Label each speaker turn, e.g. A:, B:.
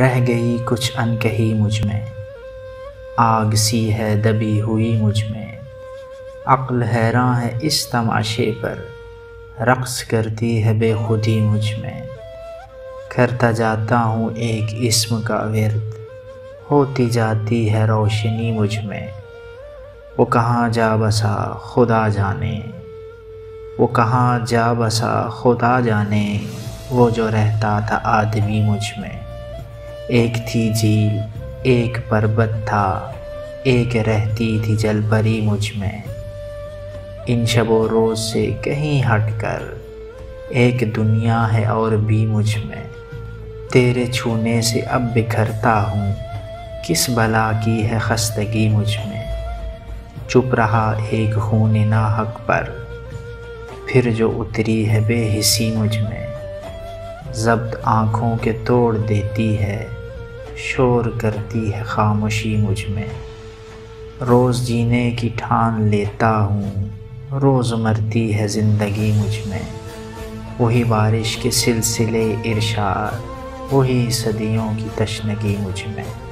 A: रह गई कुछ अनकही मुझ में, आग सी है दबी हुई मुझ में। अक्ल हैरान है इस तमाशे पर, रक़्स करती है बेखुदी मुझ में। करता जाता हूँ एक इस्म का विर्द, होती जाती है रोशनी मुझ में। वो कहाँ जा बसा खुदा जाने, वो कहाँ जा बसा खुदा जाने। वो जो रहता था आदमी मुझ में। एक थी झील एक पर्वत था, एक रहती थी जलपरी मुझ में। इन शबो रोज़ से कहीं हटकर एक दुनिया है और भी मुझ में। तेरे छूने से अब बिखरता हूँ, किस भला की है खस्तगी मुझ में। चुप रहा एक खून नाहक पर, फिर जो उतरी है बेहिसी मुझ में। ज़ब्त आँखों के तोड़ देती है, शोर करती है खामोशी मुझ में। रोज़ जीने की ठान लेता हूँ, रोज़ मरती है ज़िंदगी मुझ में। वही बारिश के सिलसिले इरशाद, वही सदियों की तशनगी मुझ में।